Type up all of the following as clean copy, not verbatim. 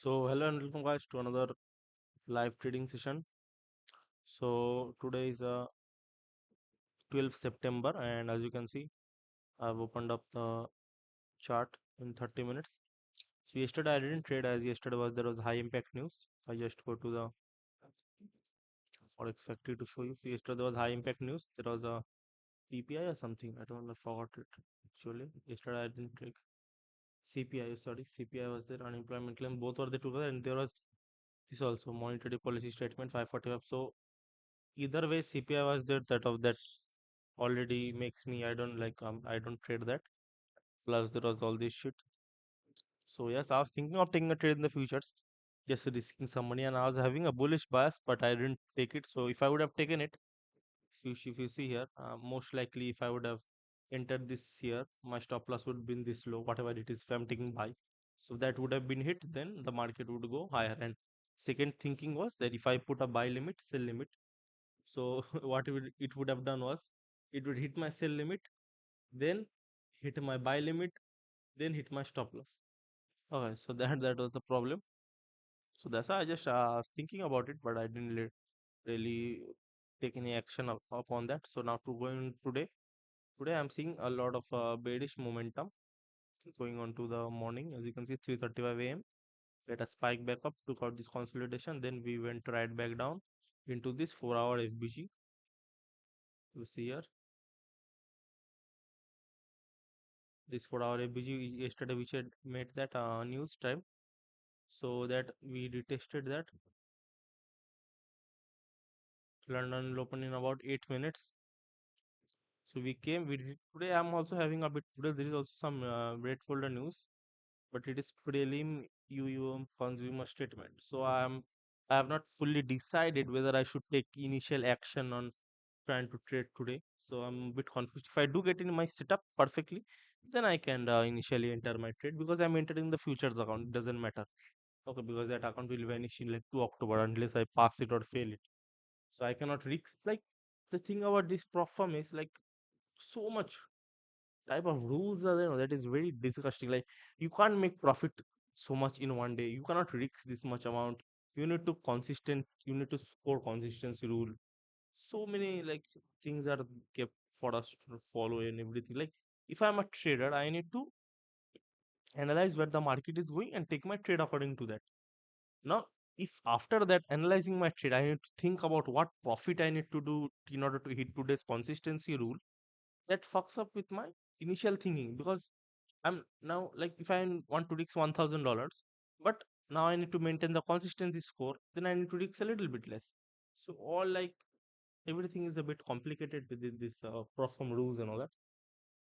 So hello and welcome guys to another live trading session. So today is 12th September and as you can see I've opened up the chart in 30 minutes. So yesterday I didn't trade as yesterday there was high impact news. I just go to the Forex factory to show you. So yesterday there was high impact news. There was a PPI or something. I don't know, I forgot it actually. Yesterday I didn't take CPI, sorry, CPI was there, unemployment claim, both were there together, and there was this also monetary policy statement 545. So either way CPI was there, that already makes me I don't trade that. Plus there was all this shit. So yes, I was thinking of taking a trade in the futures, just risking some money, and I was having a bullish bias, but I didn't take it. So if I would have taken it, if you see here, most likely if I would have entered this here, my stop loss would be in this low, whatever it is, if I'm taking buy. So that would have been hit, then the market would go higher. And second thinking was that if I put a buy limit, sell limit, so what it would have done was it would hit my sell limit, then hit my buy limit, then hit my stop loss. Okay, so that was the problem. So that's why I just was thinking about it, but I didn't really take any action upon that. So now to going today I'm seeing a lot of bearish momentum going on to the morning. As you can see, 3:35 a.m. Let us spike back up, took out this consolidation, then we went right back down into this 4-hour FBG. You see here, this 4-hour FBG yesterday which had made that news time, so that we retested that London will open in about 8 minutes. So we came with it. Today I'm also having a bit, today there is also some red folder news, but it is prelim UUM consumer statement. So I have not fully decided whether I should take initial action on trying to trade today. So I'm a bit confused. If I do get in my setup perfectly, then I can initially enter my trade because I'm entering the futures account. It doesn't matter. Okay, because that account will vanish in like 2 October unless I pass it or fail it. So I cannot risk. Like the thing about this prop firm is like so much type of rules are there that is very disgusting. Like you can't make profit so much in one day. You cannot risk this much amount. You need to consistent. You need to score consistency rule. So many like things are kept for us to follow and everything. Like if I'm a trader, I need to analyze where the market is going and take my trade according to that. Now, if after that analyzing my trade, I need to think about what profit I need to do in order to hit today's consistency rule, that fucks up with my initial thinking because I'm now like if want to risk $1,000, but now I need to maintain the consistency score, then I need to risk a little bit less. So all like everything is a bit complicated within this perform rules and all that.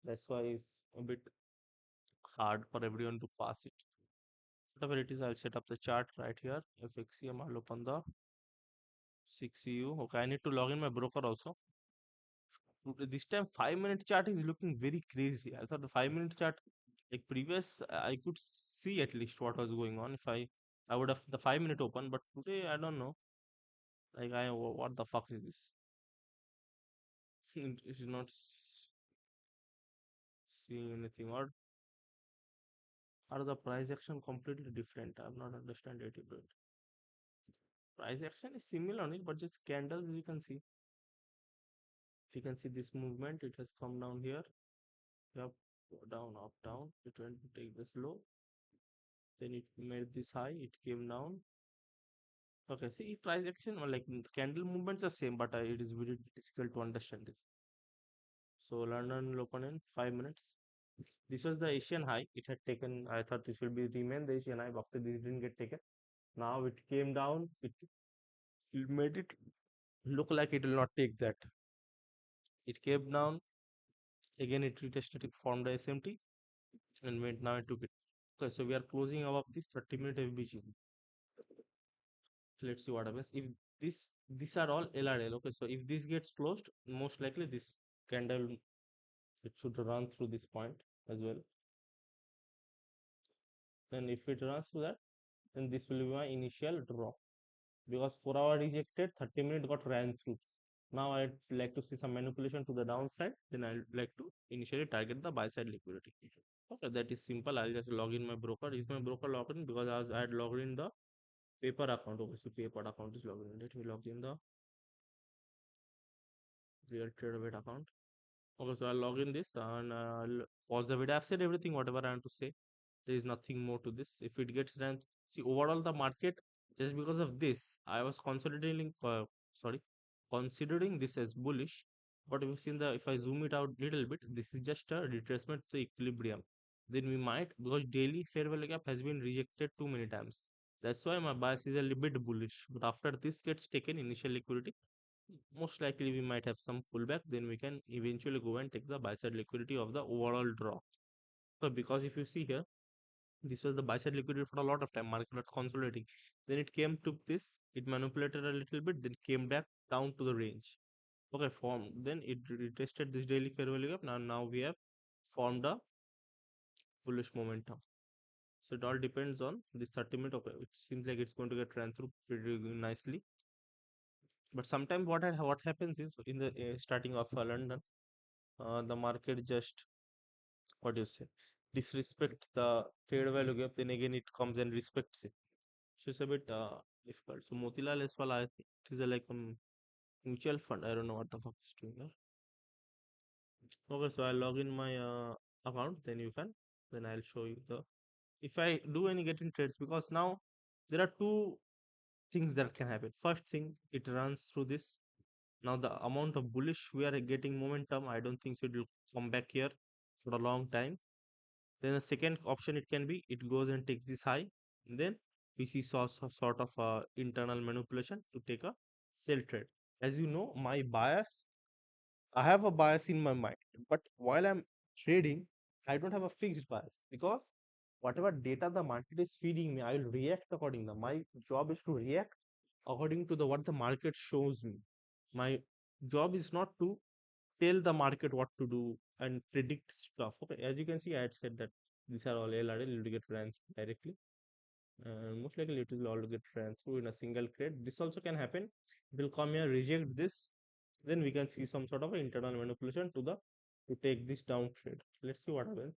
That's why it's a bit hard for everyone to pass it. Whatever it is, I'll set up the chart right here. FXCM, I'll open the 6EU. Okay, I need to log in my broker also. This time 5 minute chart is looking very crazy. I thought the 5 minute chart like previous I could see at least what was going on if I would have the 5 minute open, but today I don't know. Like what the fuck is this? It is not seeing anything. Or are the price action completely different? I'm not understand it a bit. Price action is similar on it, but just candles you can see. If you can see this movement, it has come down here. Up, down, up, down. It went to take this low. Then it made this high. It came down. Okay, see price action or like candle movements are same, but it is very difficult to understand this. So London will open in 5 minutes. This was the Asian high. It had taken. I thought this will be remain the Asian high. After this didn't get taken. Now it came down. It made it look like it will not take that. It came down again. It retested. It formed a SMT and went now it took it. Okay, so we are closing above this 30-minute FBG. Let's see what happens. If these are all LRL. Okay, so if this gets closed, most likely this candle it should run through this point as well. And if it runs through that, then this will be my initial draw. Because 4 hour rejected, 30-minute got ran through. Now I'd like to see some manipulation to the downside. Then I'd like to initially target the buy side liquidity. Okay, that is simple. I'll just log in my broker. Is my broker logged in? Because as I had logged in the paper account. Okay, so paper account is logged in. Let me log in the real trade account. Okay, so I'll log in this and I'll pause the video. I've said everything, whatever I want to say. There is nothing more to this. If it gets done, see overall the market, just because of this, I was sorry, considering this as bullish. But we've seen the, if I zoom it out little bit, this is just a retracement to equilibrium. Then we might, because daily fair value gap has been rejected too many times. That's why my bias is a little bit bullish. But after this gets taken, initial liquidity, most likely we might have some pullback. Then we can eventually go and take the buy side liquidity of the overall draw. So because if you see here, this was the buy side liquidity for a lot of time, market was consolidating. Then it came to this, it manipulated a little bit, then came back down to the range. Okay, formed. Then it retested this daily fair value gap. Now we have formed a bullish momentum. So it all depends on this 30-minute. Okay, it seems like it's going to get ran through pretty nicely. But sometimes what happens is in the starting of London, the market just, what do you say, disrespect the fair value gap. Then again, it comes and respects it. So it's a bit difficult. So Motilal as well, I think it is a, like a mutual fund. I don't know what the fuck is doing here. Okay, so I'll log in my account. Then you can. Then I'll show you the, if I do any getting trades, because now there are two things that can happen. First thing, it runs through this. Now the amount of bullish we are getting momentum, I don't think so it will come back here for a long time. Then the second option it can be, it goes and takes this high. Then we see sort of internal manipulation to take a sell trade. As you know, my bias, I have a bias in my mind, but while I'm trading, I don't have a fixed bias, because whatever data the market is feeding me, I will react according to. My job is to react according to the what the market shows me. My job is not to tell the market what to do and predict stuff. Okay, as you can see, I had said that these are all LRL, you will get ran directly. Most likely it will all get ran through in a single trade. This also can happen. It will come here, reject this, then we can see some sort of internal manipulation to take this down trade. Let's see what happens.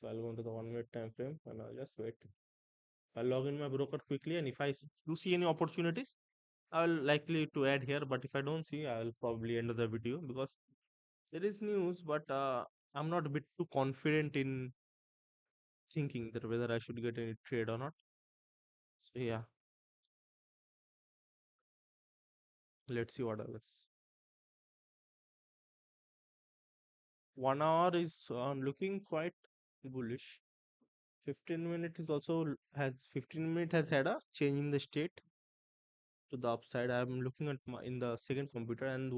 So I'll go into the 1 minute time frame and I'll just wait. I'll log in my broker quickly, and if I do see any opportunities, I'll likely to add here. But if I don't see, I'll probably end the video, because there is news, but I'm not a bit too confident in thinking that whether I should get any trade or not. So yeah, let's see what happens. 1 hour is looking quite bullish. 15 minute is also has 15 minute has had a change in the state to the upside. I'm looking at my, in the second computer, and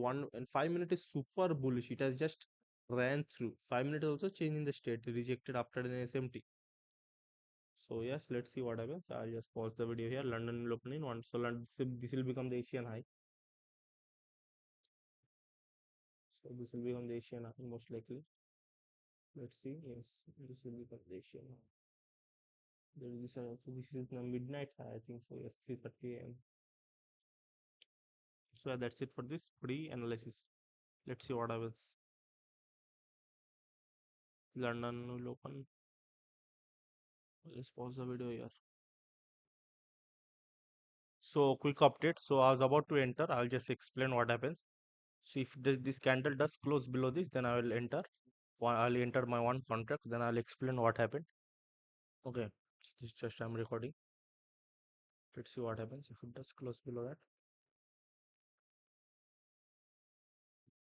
5 minute is super bullish. It has just ran through. 5 minute also change in the state, rejected after an SMT. So yes, let's see what happens. I'll just pause the video here. London will open in one. So London, this will become the Asian high. So this will become the Asian high most likely. Let's see. Yes, this will become the Asian high. There is this also. This is the midnight high, I think so. Yes, 3:30 a.m. So that's it for this pre-analysis. Let's see what happens. London will open. Let's pause the video here. So quick update. So I was about to enter. I'll just explain what happens. So if this candle does close below this, then I will enter. I'll enter my one contract. Then I'll explain what happened. Okay. This just I'm recording. Let's see what happens if it does close below that.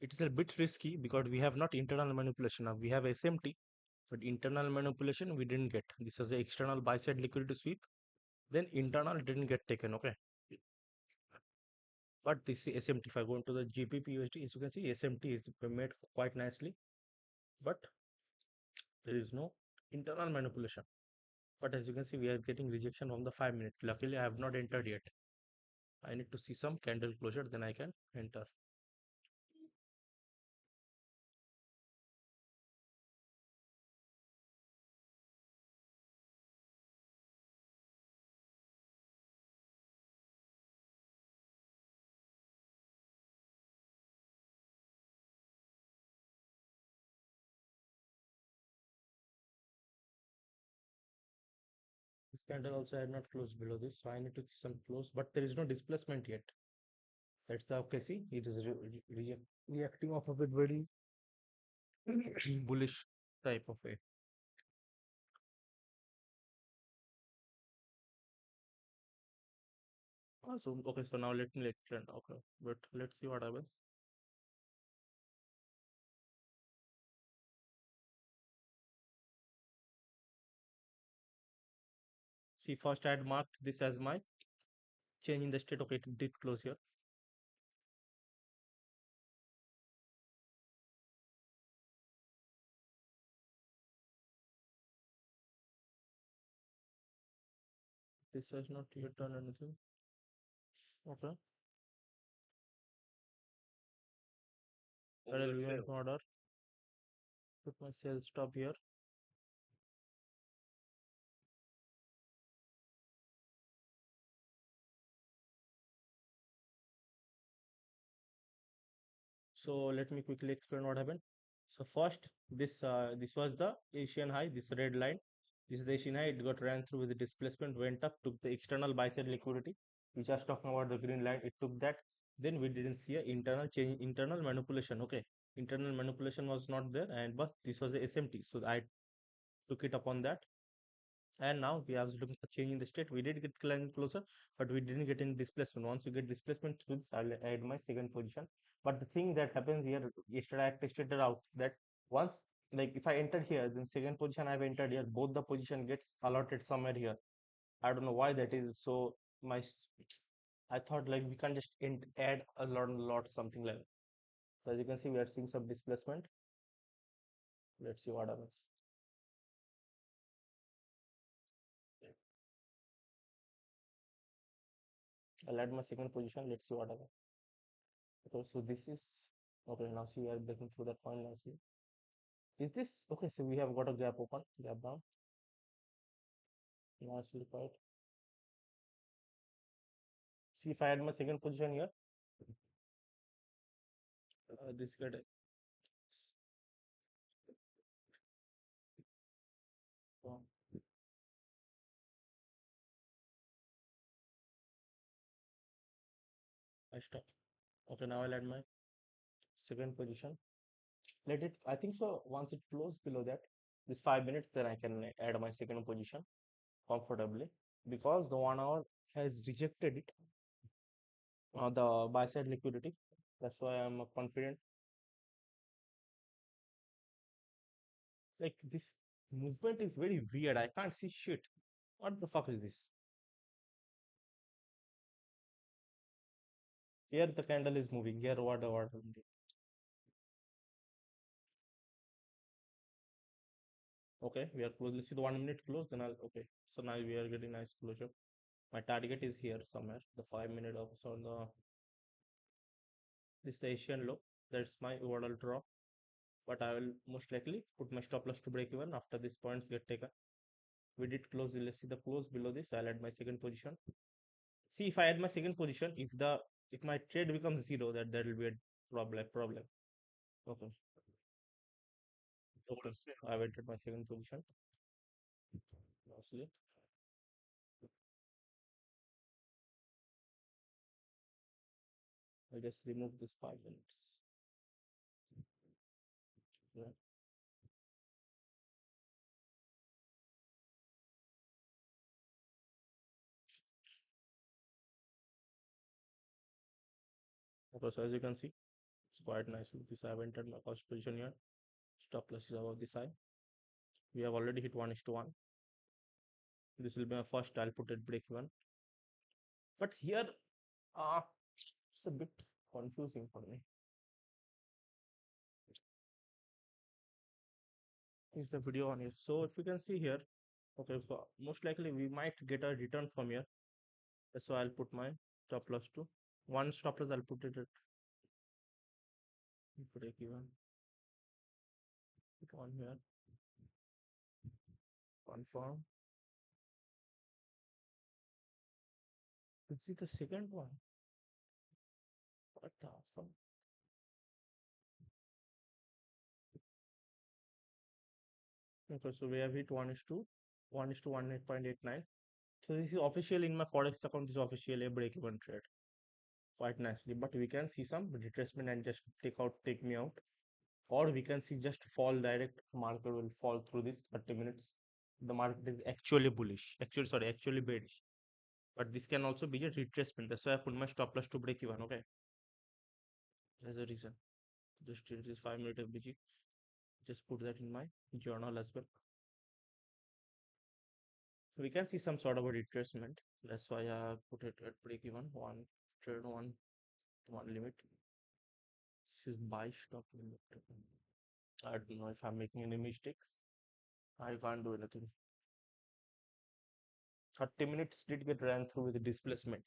It is a bit risky because we have not internal manipulation. Now we have SMT, but internal manipulation we didn't get. This is the external buy side liquidity sweep. Then internal didn't get taken. Okay. But this is SMT. If I go into the GBP USD, as you can see, SMT is made quite nicely, but there is no internal manipulation. But as you can see, we are getting rejection from the 5 minute. Luckily, I have not entered yet. I need to see some candle closure, then I can enter. This candle also had not closed below this, so I need to see some close, but there is no displacement yet. That's the okay. See, it is reacting off of it very bullish type of way. So okay, so now let me explain. Okay, but let's see what happens. See, first I had marked this as my change in the state. Okay, it did close here. This has not yet done anything. Okay, I will be in order. Put my sell stop here. So let me quickly explain what happened. So first, this was the Asian high. This red line. This is the Asian high. It got ran through with the displacement, went up, took the external buy side liquidity. We just talking about the green line. It took that. Then we didn't see a internal change, internal manipulation. Okay, internal manipulation was not there, and but this was a SMT. So I took it upon that. And now we are looking for change in the state. We did get client closer, but we didn't get any displacement. Once we get displacement through this, I'll add my second position. But the thing that happens here, yesterday I tested it out that once, like if I entered here, then second position I've entered here, both the position gets allotted somewhere here. I don't know why that is. So I thought like we can just add a lot, something like that. So as you can see, we are seeing some displacement. Let's see what happens. I'll add my second position. Let's see what happens. Okay, so this is okay. Now see, we are breaking through that point. Now see, is this okay? So we have got a gap open, gap down. Now see, right? See, if I add my second position here, this get uh, I stop. Okay, now I'll add my second position. Let it. I think so. Once it closes below that, this 5 minutes, then I can add my second position comfortably because the 1 hour has rejected it. The buy side liquidity. That's why I'm confident. Like this movement is very weird. I can't see shit. What the fuck is this? Here the candle is moving. Here what? Okay, we are close. Let's see the 1 minute close. Then I'll okay. So now we are getting nice closure. My target is here somewhere. The 5 minute of so the this the Asian low. That's my overall drop. But I will most likely put my stop loss to break even after these points get taken. We did close. Let's see the close below this. I'll add my second position. See if I add my second position, if my trade becomes zero, that will be a problem. Okay. Okay. I've entered my second position. Lastly, I'll just remove this 5 minutes. Yeah. Okay, so as you can see, it's quite nice with this. I've entered my first position here. Stop loss is above this high. We have already hit 1:1. This will be my first. I'll put it break even. But here, it's a bit confusing for me. Is the video on here? So if you can see here, okay, so most likely we might get a return from here. That's why I'll put my stop loss to one stop loss. I'll put it at break even. Put on here. Confirm. Let's see the second one. What the fuck? Okay, so we have hit 1:1 is to 1:1.89. So this is officially in my forex account. This is officially a break-even trade, quite nicely. But we can see some retracement and just take me out, or we can see just fall direct. Market will fall through this 30 minutes. The market is actually bullish. Actually, sorry, actually bearish. But this can also be a retracement. That's why I put my stop loss to break even. Okay, that's the reason. Just it is 5 minute FBG. Just put that in my journal as well. We can see some sort of a retracement. That's why I put it at break even. One trade, one limit. This is buy stop limit. I don't know if I'm making any mistakes. I can't do anything. 30 minutes did get ran through with displacement.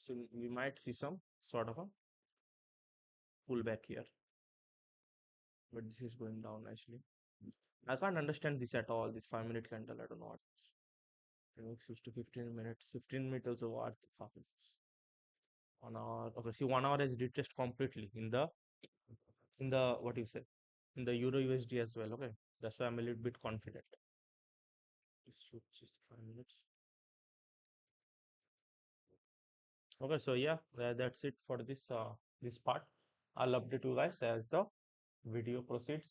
So we might see some sort of a pullback here. But this is going down actually. I can't understand this at all. This 5 minute candle. I don't know what. It makes 6 to 15 minutes. 15 minutes also what the fuck is this? 1 hour. Okay, see 1 hour is retraced completely in the what you say in the Euro USD as well. Okay. That's why I'm a little bit confident. This should just 5 minutes. Okay, so yeah, that's it for this part. I'll update you guys as the video proceeds.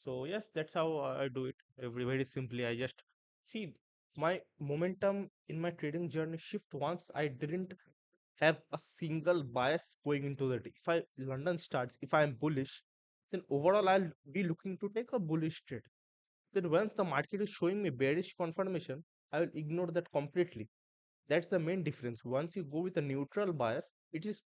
So yes, that's how I do it. Very simply, I just see my momentum in my trading journey shift once I didn't have a single bias going into the day. If I London starts, if I am bullish, then overall I'll be looking to take a bullish trade. Then once the market is showing me bearish confirmation, I will ignore that completely. That's the main difference. Once you go with a neutral bias, it is,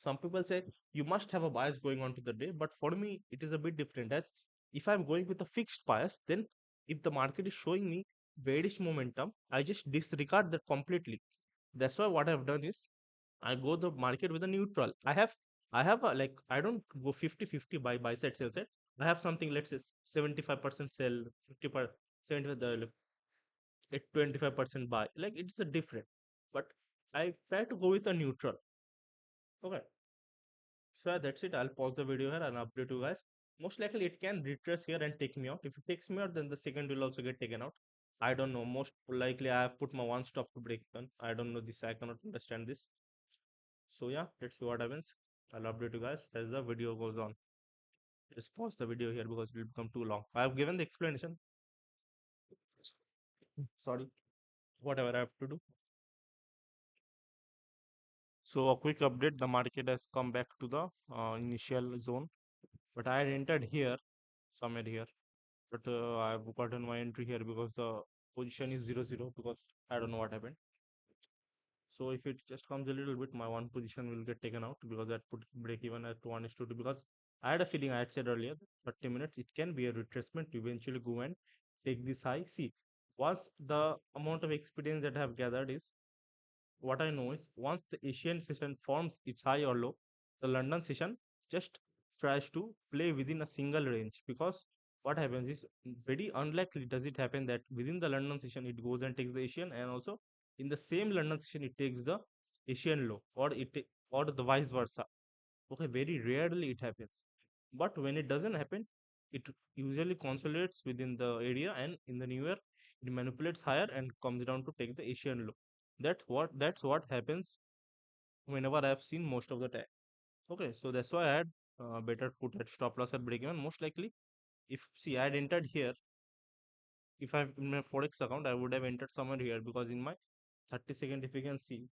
some people say you must have a bias going on to the day, but for me it is a bit different. As if I'm going with a fixed bias, then if the market is showing me bearish momentum, I just disregard that completely. That's why what I've done is I go the market with a neutral. I have a, like, I don't go 50-50 buy side sell side. I have something, let's say 75% sell, 50% 75 the at 25% buy. Like, it's a different. But I try to go with a neutral. Okay. So yeah, that's it. I'll pause the video here and update you guys. Most likely it can retrace here and take me out. If it takes me out, then the second will also get taken out. I don't know. Most likely I have put my one stop to break even. I don't know this. I cannot understand this. So yeah, let's see what happens. I'll update you guys as the video goes on. Just pause the video here because it will become too long. I have given the explanation. Sorry. Whatever I have to do. So a quick update, the market has come back to the initial zone, but I had entered here, somewhere here, but I've gotten my entry here because the position is 0-0 because I don't know what happened. So if it just comes a little bit, my one position will get taken out because that put break even at 1 is to 2 because I had a feeling, I had said earlier, 30 minutes, it can be a retracement to eventually go and take this high. See, once the amount of experience that I have gathered is, what I know is once the Asian session forms its high or low, the London session just tries to play within a single range because what happens is very unlikely does it happen that within the London session it goes and takes the Asian, and also in the same London session it takes the Asian low, or or the vice versa. Okay, very rarely it happens. But when it doesn't happen, it usually consolidates within the area, and in the new year, it manipulates higher and comes down to take the Asian low. That's what happens whenever I have seen most of the time. Okay, so that's why I had better put at stop loss at break even. Most likely, if see I had entered here, if I'm in my forex account, I would have entered somewhere here because in my 30 second, if you can see,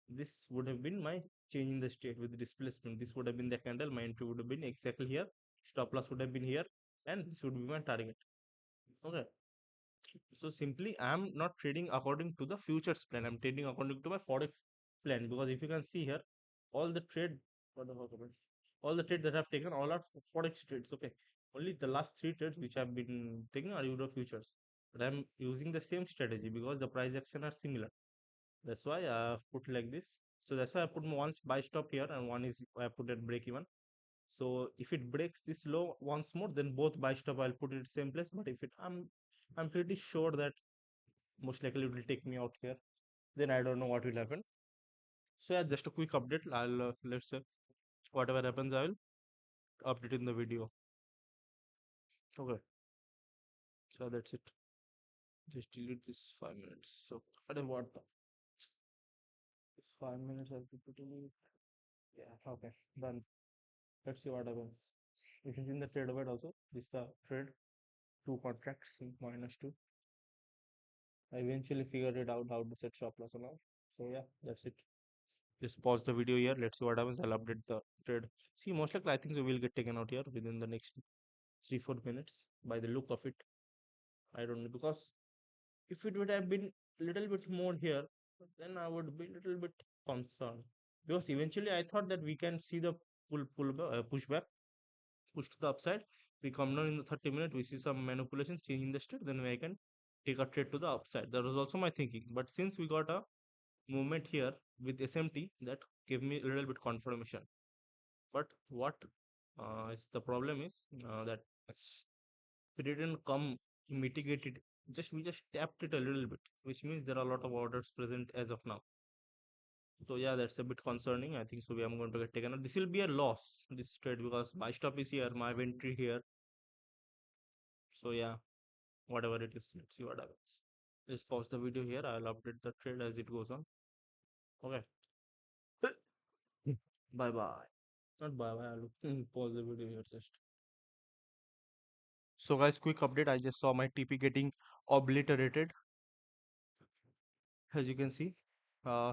this would have been my change in the state with displacement. This would have been the candle. My entry would have been exactly here. Stop loss would have been here, and this would be my target. Okay. So simply, I'm not trading according to the futures plan. I'm trading according to my forex plan because if you can see here, all the trade, what the fuck happened? All the trades that I've taken, all are forex trades. Okay. Only the last three trades which I've been taking are Euro futures. But I'm using the same strategy because the price action are similar. That's why I've put like this. So that's why I put one buy stop here and one is I put at break even. So if it breaks this low once more, then both buy stop I'll put it same place. But if it I'm pretty sure that most likely it will take me out here. Then I don't know what will happen. So yeah, just a quick update. I'll let's say whatever happens, I will update in the video. Okay, so that's it. Just delete this 5 minutes. So what the this 5 minutes I'll be putting it. Yeah, okay, done. Let's see what happens. It is in the trade of it also. This the trade, two contracts, minus two. I eventually figured it out how to set stop loss and all. So yeah, that's it. Just pause the video here. Let's see what happens. I'll update the trade. See, most likely I think so will get taken out here within the next 3-4 minutes by the look of it. I don't know, because if it would have been a little bit more here, then I would be a little bit concerned. Because eventually I thought that we can see the pushback, push to the upside. We come down in the 30 minutes, we see some manipulation, change in the state, then we can take a trade to the upside. That was also my thinking. But since we got a movement here with SMT, that gave me a little bit confirmation. But what is the problem is that it didn't come mitigated. Just we just tapped it a little bit, which means there are a lot of orders present as of now. So yeah, that's a bit concerning. I think so. We are going to get taken out. This will be a loss, this trade, because my stop is here, my entry here. So yeah, whatever it is, let's see what happens. Let's pause the video here. I'll update the trade as it goes on. Okay. Bye bye. Not bye bye. I'll pause the video here just. So guys, quick update. I just saw my TP getting obliterated. As you can see, uh,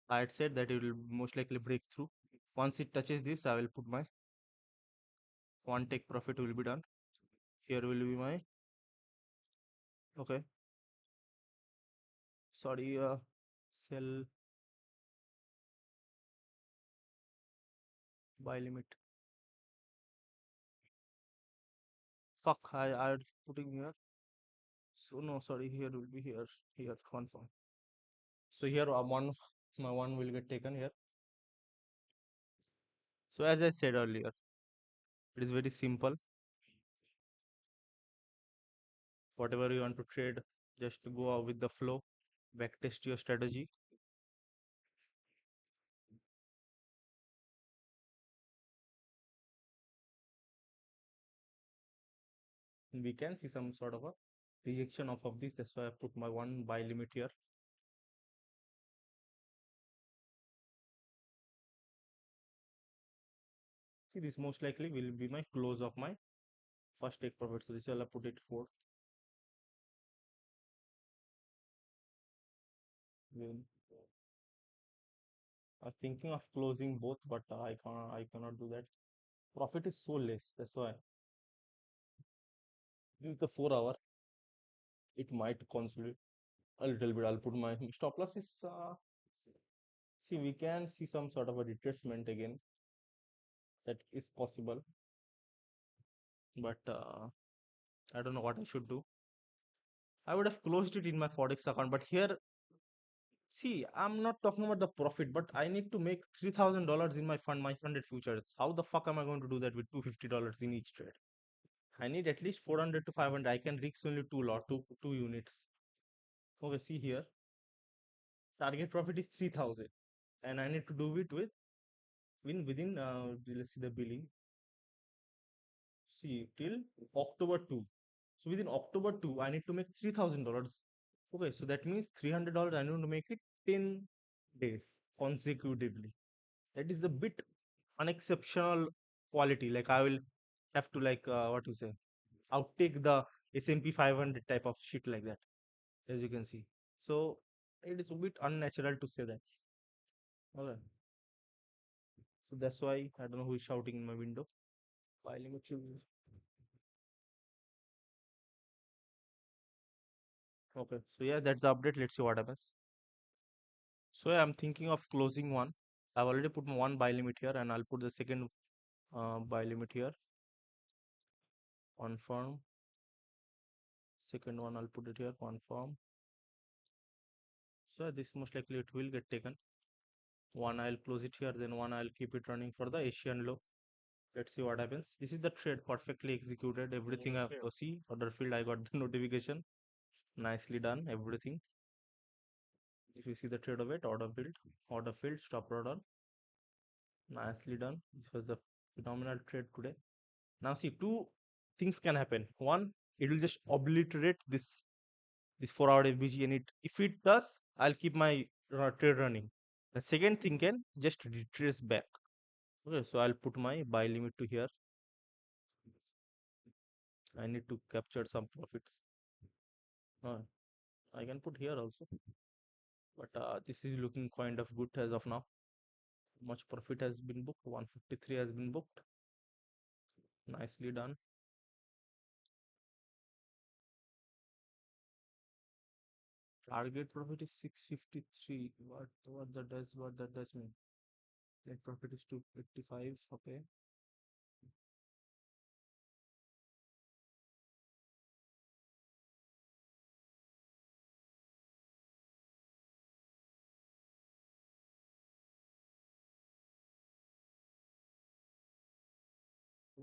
I had said that it will most likely break through. Once it touches this, I will put my one take profit will be done. Here will be my, okay, sorry, sell buy limit. Fuck, I putting here. So no, sorry, here will be here confirm. So here my one will get taken here. So as I said earlier, it is very simple. Whatever you want to trade, just go out with the flow, backtest your strategy. We can see some sort of a rejection of this. That's why I put my one buy limit here. See, this most likely will be my close of my first take profit. So this will I put it for. Then I was thinking of closing both, but I cannot do that. Profit is so less. That's why this is the 4 hour. It might consolidate a little bit. I'll put my stop loss is see, we can see some sort of a retracement again. That is possible, but I don't know what I should do. I would have closed it in my Forex account, but here, see, I'm not talking about the profit, but I need to make $3,000 in my fund, my funded futures. How the fuck am I going to do that with $250 in each trade? I need at least 400 to 500. I can risk only two units. Okay, see here, target profit is 3,000, and I need to do it within let's see the billing. See, till October 2. So within October 2, I need to make $3,000. Okay, so that means $300. I need to make it 10 days consecutively. That is a bit unexceptional quality. Like I will have to like what to say, outtake the S&P 500 type of shit like that, as you can see. So it is a bit unnatural to say that. Okay, so that's why I don't know who is shouting in my window. Why limit you? Okay, so yeah, that's the update. Let's see what happens. So yeah, I'm thinking of closing one. I've already put one buy limit here, and I'll put the second buy limit here. Confirm. Second one, I'll put it here. Confirm. So this most likely it will get taken. One I'll close it here, then one I'll keep it running for the Asian low. Let's see what happens. This is the trade perfectly executed. Everything I have to see. Order field, I got the notification. Nicely done. Everything. If you see the trade of it, order field, stop order. Nicely done. This was the phenomenal trade today. Now see, two things can happen. One, it will just obliterate this this 4 hour FBG, and it if it does, I'll keep my trade running. The second thing can just retrace back. Okay, so I'll put my buy limit to here. I need to capture some profits. Uh, I can put here also, but this is looking kind of good as of now. Much profit has been booked. 153 has been booked. Nicely done. Target profit is 653. What that does mean? Net profit is 285. Okay.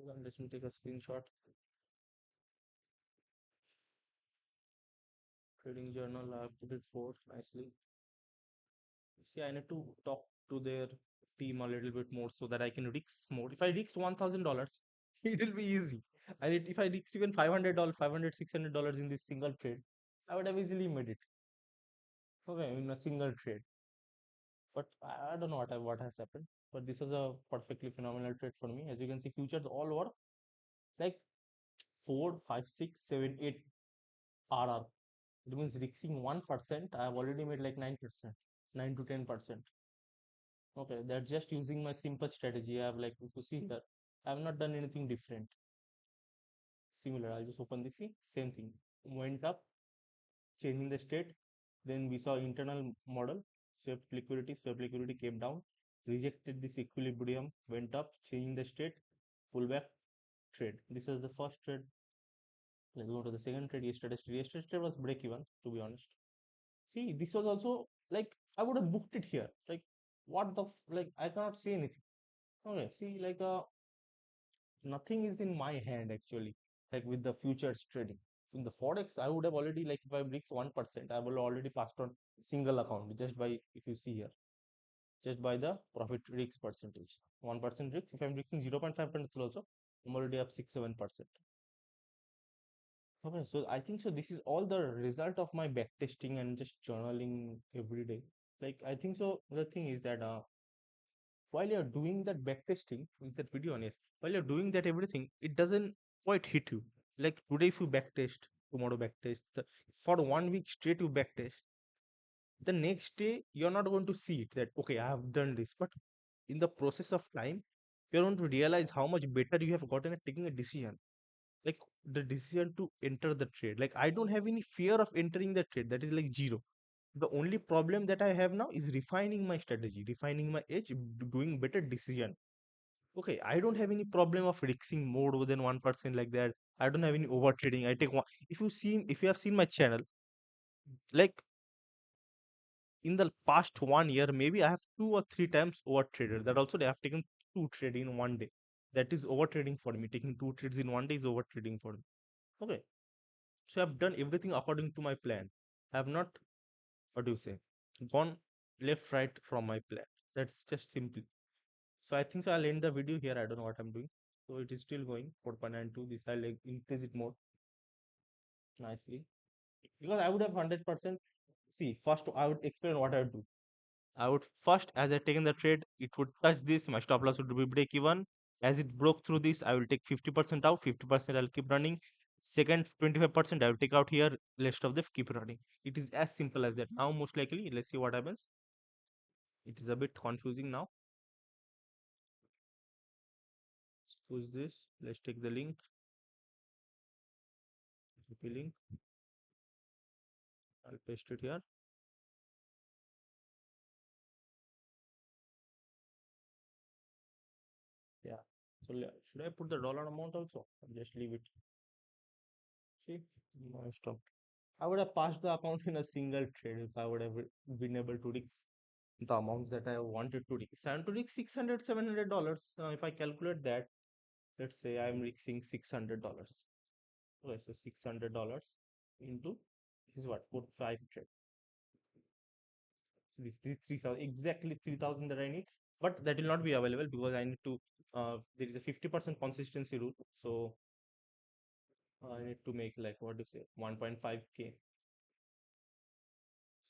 Let me take a screenshot. Trading journal. I have put it for nicely. See, I need to talk to their team a little bit more so that I can risk more. If I risked $1,000, it will be easy. And if I risked even $500, 500, $600 in this single trade, I would have easily made it. Okay, in a single trade. But I don't know what has happened. But this was a perfectly phenomenal trade for me. As you can see, futures all over like 4, 5, 6, 7, 8 RR. It means risking 1%. I have already made like 9%, 9 to 10%. Okay, that's just using my simple strategy. I have like, if you see here, I have not done anything different. Similar, I'll just open this, see, same thing. Went up, changing the state. Then we saw internal model, swept liquidity came down, rejected this equilibrium, went up, changing the state, pullback, trade. This was the first trade. Let's go to the second trade. Yesterday's trade was break even, to be honest. See, this was also like I would have booked it here. Like, what the like I cannot say anything. Okay, see, like nothing is in my hand actually, like with the futures trading. In the forex, I would have already, like, if I bricks 1%, I will already passed on single account just by, if you see here, just by the profit risk percentage. 1% risk. If I'm risking 0.5% also, I'm already up 6-7%. Okay, so I think so. This is all the result of my back testing and just journaling every day. Like, I think so. The thing is that while you're doing that backtesting with that video on, yes, while you're doing that everything, it doesn't quite hit you. Like today, if you backtest, tomorrow backtest, for 1 week straight you backtest, the next day you're not going to see it that okay, I have done this. But in the process of time, you're going to realize how much better you have gotten at taking a decision. Like the decision to enter the trade. Like I don't have any fear of entering the trade. That is like zero. The only problem that I have now is refining my strategy, refining my edge, doing better decision. Okay, I don't have any problem of risking more than 1% like that. I don't have any over trading. I take one. If you have seen my channel, like in the past 1 year, maybe I have 2 or 3 times over traded. That also they have taken two trade in one day. That is over trading for me. Taking two trades in one day is over trading for me. Okay, so I've done everything according to my plan. I have not, what do you say, gone left right from my plan. That's just simple. So I think so. I'll end the video here. I don't know what I'm doing. So it is still going 4.92. This I'll like increase it more nicely because I would have 100%. See, first I would explain what I would do. I would first, as I taken the trade, it would touch this. My stop loss would be break even. As it broke through this, I will take 50% out. 50% I'll keep running. Second 25% I will take out here. Rest of the keep running. It is as simple as that. Now most likely, let's see what happens. It is a bit confusing now. Let's push this. Let's take the link. Copy link. I'll paste it here. Yeah. So should I put the dollar amount also? Or just leave it. See, no stop. I would have passed the account in a single trade if I would have been able to risk the amount that I wanted to risk. And to risk 600, $700. If I calculate that, let's say I'm risking $600. Okay, so $600 into this is what, put 5 trade. So this is 3,000, exactly 3,000 that I need. But that will not be available because I need to, there is a 50% consistency rule. So I need to make like, what do you say, 1.5K.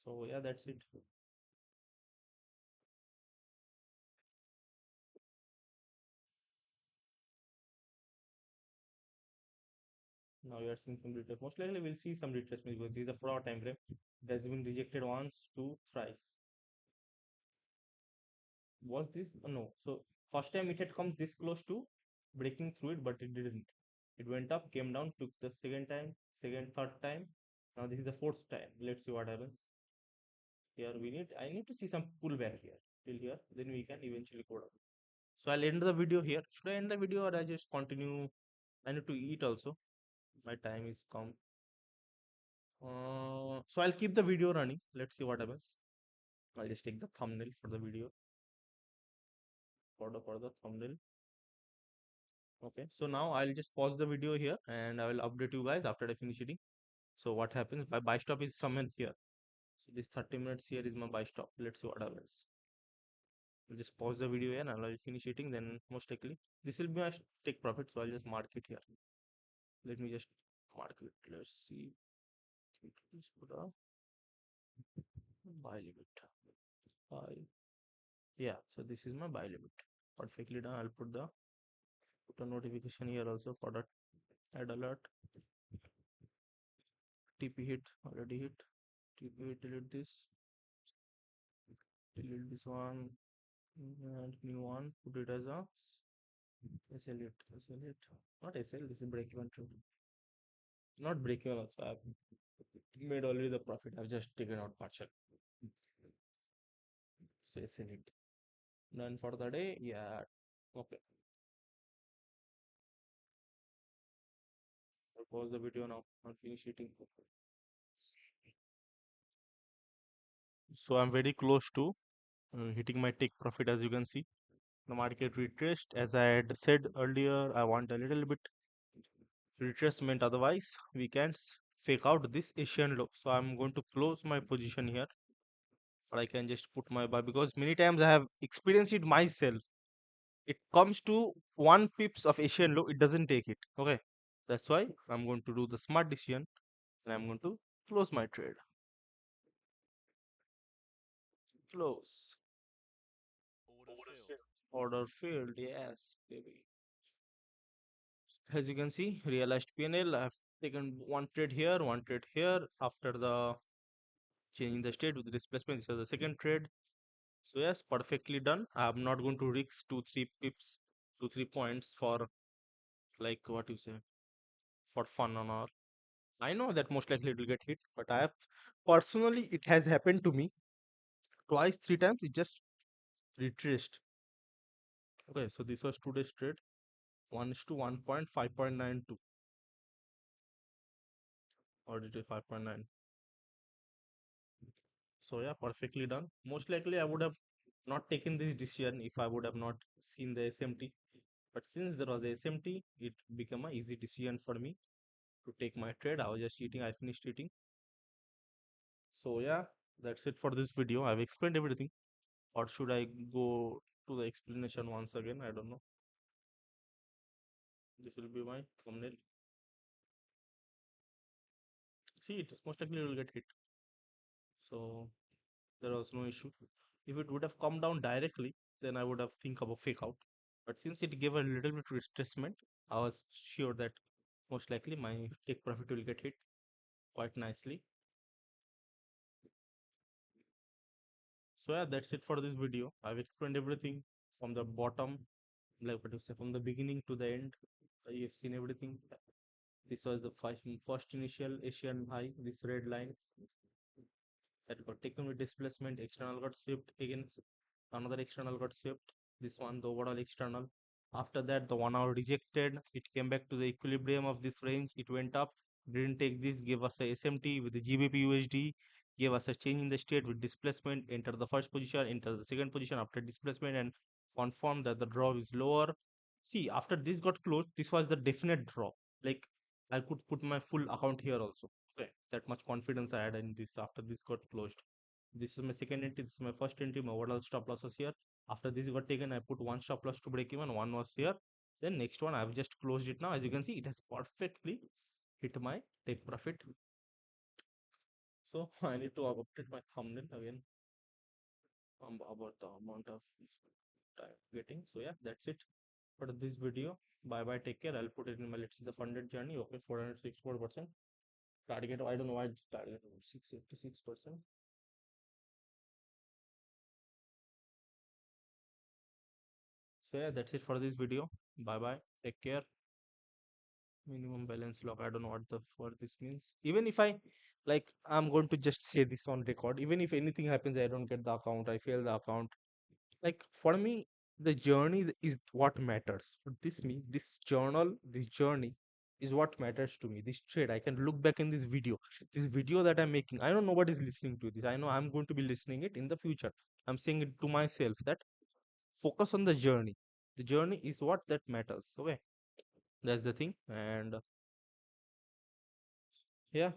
So yeah, that's it. Now you are seeing some retrace. Most likely we'll see some retracement because this is the pro time frame. It has been rejected once, two, thrice. Was this? No. So first time it had come this close to breaking through it, but it didn't. It went up, came down, took the second time, second, third time. Now this is the fourth time. Let's see what happens. Here I need to see some pullback here till here. Then we can eventually go down. So I'll end the video here. Should I end the video or I just continue? I need to eat also. My time is come. So I'll keep the video running. Let's see what happens. I'll just take the thumbnail for the video for the thumbnail. Okay. So now I'll just pause the video here and I will update you guys after I finish eating. So what happens? My buy stop is somewhere here. So this 30 minutes here is my buy stop. Let's see what happens. I'll just pause the video here and I'll finish eating. Then most likely this will be my take profit. So I'll just mark it here. Let me just mark it. Let's see. Let's put a buy limit. Buy. Yeah. So this is my buy limit. Perfectly done. I'll put a notification here also for that add alert. TP hit already hit. TP hit, delete this one and new one. Put it as a SL it. SL it. Not SL. This is break even true. Not break even also. I've made already the profit. I've just taken out partial. So SL it. Done for the day. Yeah. Okay. I'll pause the video now. I'll finish eating. So I'm very close to hitting my take profit as you can see. The market retraced. As I had said earlier, I want a little bit retracement, otherwise we can fake out this Asian low. So I'm going to close my position here, or I can just put my buy because many times I have experienced it myself. It comes to 1 pips of Asian low, it doesn't take it. Okay, that's why I'm going to do the smart decision and I'm going to close my trade. Close. Order failed. Yes, baby. As you can see, realized PNL. I've taken one trade here, one trade here. After the changing the state with displacement, this was the second trade. So yes, perfectly done. I'm not going to risk 2-3 pips, 2-3 points for like what you say for fun on our. I know that most likely it will get hit, but I have personally it has happened to me twice, 3 times. It just retraced. Okay, so this was today's trade. 1:1.5.92 or did it 5.9? So yeah, perfectly done. Most likely I would have not taken this decision if I would have not seen the SMT. But since there was a SMT, it became a easy decision for me to take my trade. I was just eating, I finished eating. So yeah, that's it for this video. I've explained everything. Or should I go to the explanation once again? I don't know. This will be my thumbnail. See, it is most likely will get hit. So there was no issue. If it would have come down directly, then I would have think about fake out. But since it gave a little bit retracement, I was sure that most likely my take profit will get hit quite nicely. So yeah, that's it for this video. I've explained everything from the bottom, like what you say, from the beginning to the end. You've seen everything. This was the first initial Asian high, this red line that got taken with displacement. External got swept against another external got swept. This one, the overall external. After that, the 1 hour rejected. It came back to the equilibrium of this range. It went up, didn't take this, gave us a SMT with the GBP USD, gave us a change in the state with displacement, enter the first position, enter the second position after displacement, and confirm that the draw is lower. See, after this got closed, this was the definite draw. Like I could put my full account here also. Okay, that much confidence I had in this after this got closed. This is my second entry, this is my first entry, my overall stop loss was here. After this got taken, I put one stop loss to break even, one was here. Then next one, I've just closed it now. As you can see, it has perfectly hit my take profit. So I need to update my thumbnail again, about the amount of time getting. So yeah, that's it for this video. Bye bye. Take care. I'll put it in my, let's see the funded journey. Okay, 464%. Target, I don't know why it's target 686%. So yeah, that's it for this video. Bye bye. Take care. Minimum balance lock. I don't know what this means. Even if I, like, I'm going to just say this on record. Even if anything happens, I don't get the account, I fail the account. Like, for me, the journey is what matters. For this journal, this journey is what matters to me. This trade, I can look back in this video that I'm making. I know nobody's listening to this. I know I'm going to be listening it in the future. I'm saying it to myself that focus on the journey. The journey is what that matters. Okay, that's the thing. And yeah,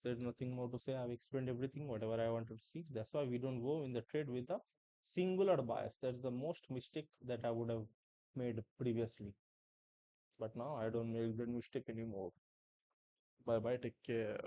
there's nothing more to say. I've explained everything, whatever I wanted to see. That's why we don't go in the trade with a singular bias. That's the most mistake that I would have made previously. But now I don't make that mistake anymore. Bye bye. Take care.